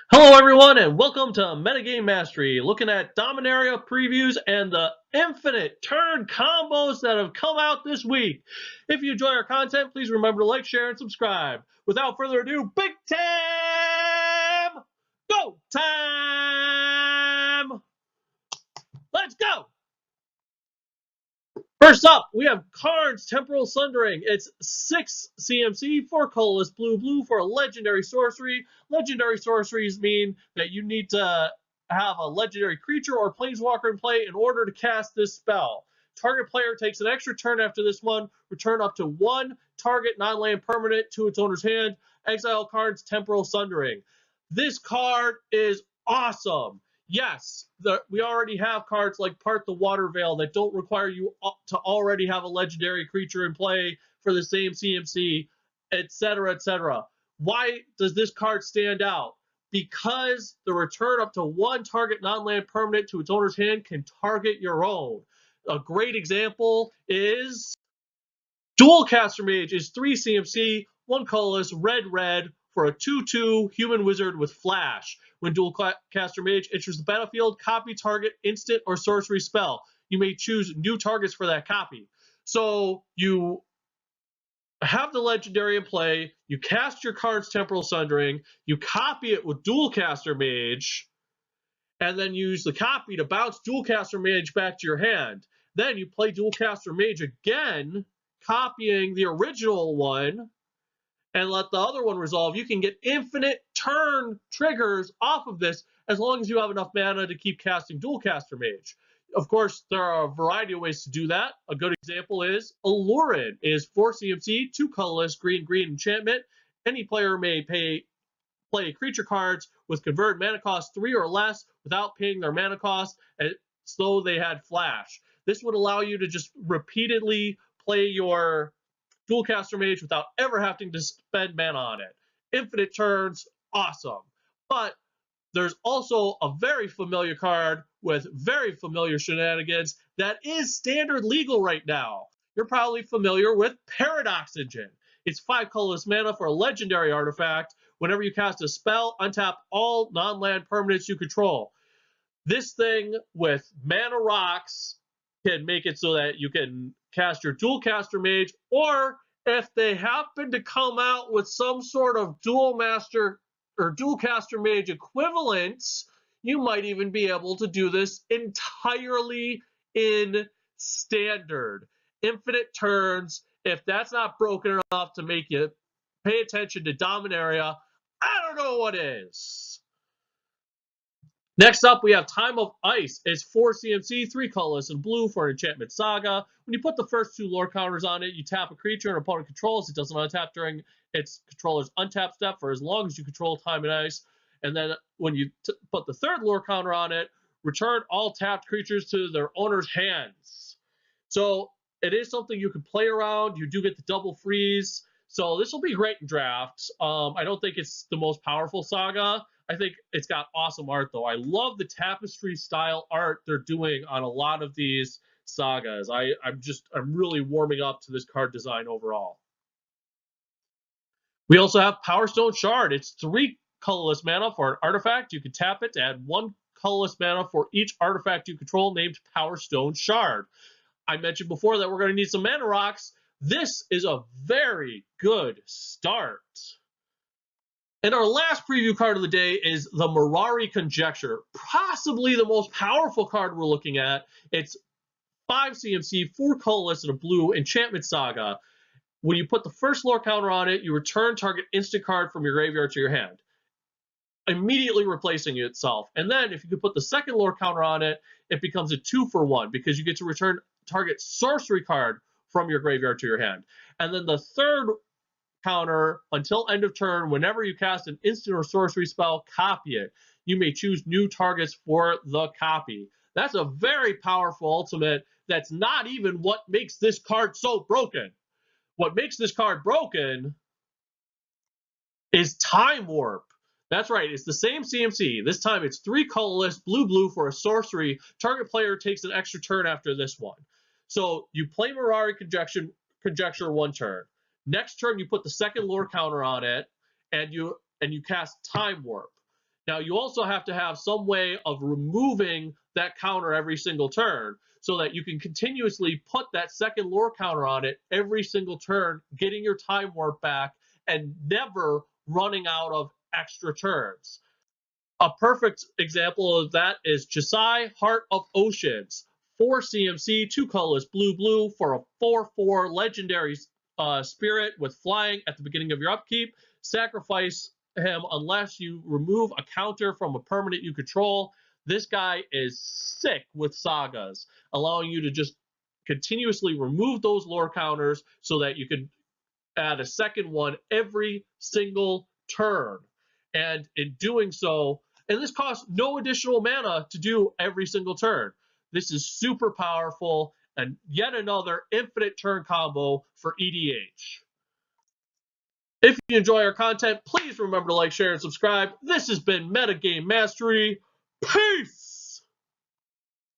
Hello everyone and welcome to Metagame Mastery, looking at Dominaria previews and the infinite turn combos that have come out this week. If you enjoy our content, please remember to like, share, and subscribe. Without further ado, big time! Go time! Let's go! First up, we have Karn's Temporal Sun. It's 6 CMC, 4 colorless blue for a legendary sorcery. Legendary sorceries mean that you need to have a legendary creature or planeswalker in play in order to cast this spell. Target player takes an extra turn after this one, return up to 1 target non-land permanent to its owner's hand, exile Karn's Temporal Sun. This card is awesome. Yes, we already have cards like Part the Water Veil that don't require you to already have a legendary creature in play for the same CMC, etc., etc. Why does this card stand out? Because the return up to 1 target non-land permanent to its owner's hand can target your own. A great example is Dualcaster Mage is 3 CMC, 1 colorless, red for a 2/2 human wizard with flash. When Dualcaster Mage enters the battlefield, copy target instant or sorcery spell. You may choose new targets for that copy. So you have the legendary in play, you cast your Karn's Temporal Sun, you copy it with Dualcaster Mage, and then use the copy to bounce Dualcaster Mage back to your hand. Then you play Dualcaster Mage again, copying the original one, and let the other one resolve. You can get infinite turn triggers off of this as long as you have enough mana to keep casting Dualcaster Mage. Of course, there are a variety of ways to do that. A good example is Olerud is 4 CMC, 2 colorless, green enchantment. Any player may play creature cards with converted mana cost 3 or less without paying their mana cost as though they had flash. This would allow you to just repeatedly play your Dualcaster Mage without ever having to spend mana on it. Infinite turns, awesome. But there's also a very familiar card with very familiar shenanigans that is standard legal right now. You're probably familiar with Paradox Engine. It's 5 colorless mana for a legendary artifact. Whenever you cast a spell, untap all non-land permanents you control. This thing with mana rocks can make it so that you can cast your Dualcaster Mage, or if they happen to come out with some sort of Dual Master or Dualcaster Mage equivalents, you might even be able to do this entirely in standard. Infinite turns. If that's not broken enough to make you pay attention to Dominaria, I don't know what is. Next up, we have Time of Ice. It's 4 CMC, 3 colorless and blue for an enchantment saga. When you put the first 2 lore counters on it, you tap a creature an opponent controls. It doesn't untap during its controller's untap step for as long as you control Time of Ice. And then when you put the third lore counter on it, return all tapped creatures to their owner's hands. So it is something you can play around. You do get the double freeze. So this will be great in drafts. I don't think it's the most powerful saga. I think it's got awesome art, though. I love the tapestry style art they're doing on a lot of these sagas. I'm really warming up to this card design overall. We also have Power Stone Shard. It's 3 colorless mana for an artifact. You can tap it to add 1 colorless mana for each artifact you control named Power Stone Shard. I mentioned before that we're going to need some mana rocks. This is a very good start. And our last preview card of the day is the Murari Conjecture, possibly the most powerful card we're looking at. It's 5 CMC, 4 colorless, and a blue enchantment saga. When you put the first lore counter on it, you return target instant card from your graveyard to your hand, immediately replacing itself. And then if you could put the second lore counter on it, it becomes a 2-for-1 because you get to return target sorcery card from your graveyard to your hand. And then the third counter, until end of turn, whenever you cast an instant or sorcery spell, copy it. You may choose new targets for the copy. That's a very powerful ultimate. That's not even what makes this card so broken. What makes this card broken is Time Warp. That's right, it's the same CMC. This time it's 3 colorless, blue for a sorcery. Target player takes an extra turn after this one. So you play Murari Conjecture 1 turn. Next turn, you put the second lore counter on it, and you cast Time Warp. Now, you also have to have some way of removing that counter every single turn so that you can continuously put that second lore counter on it every single turn, getting your time warp back and never running out of extra turns. A perfect example of that is Josiah, Heart of Oceans. 4 CMC, 2 colors, blue, blue, for a 4/4 legendary spirit with flying at the beginning of your upkeep. Sacrifice him unless you remove a counter from a permanent you control. This guy is sick with sagas, allowing you to just continuously remove those lore counters so that you can add a second one every single turn. And in doing so, and this costs no additional mana to do every single turn. This is super powerful and yet another infinite turn combo for EDH. If you enjoy our content, please remember to like, share, and subscribe. This has been Metagame Mastery. Peace!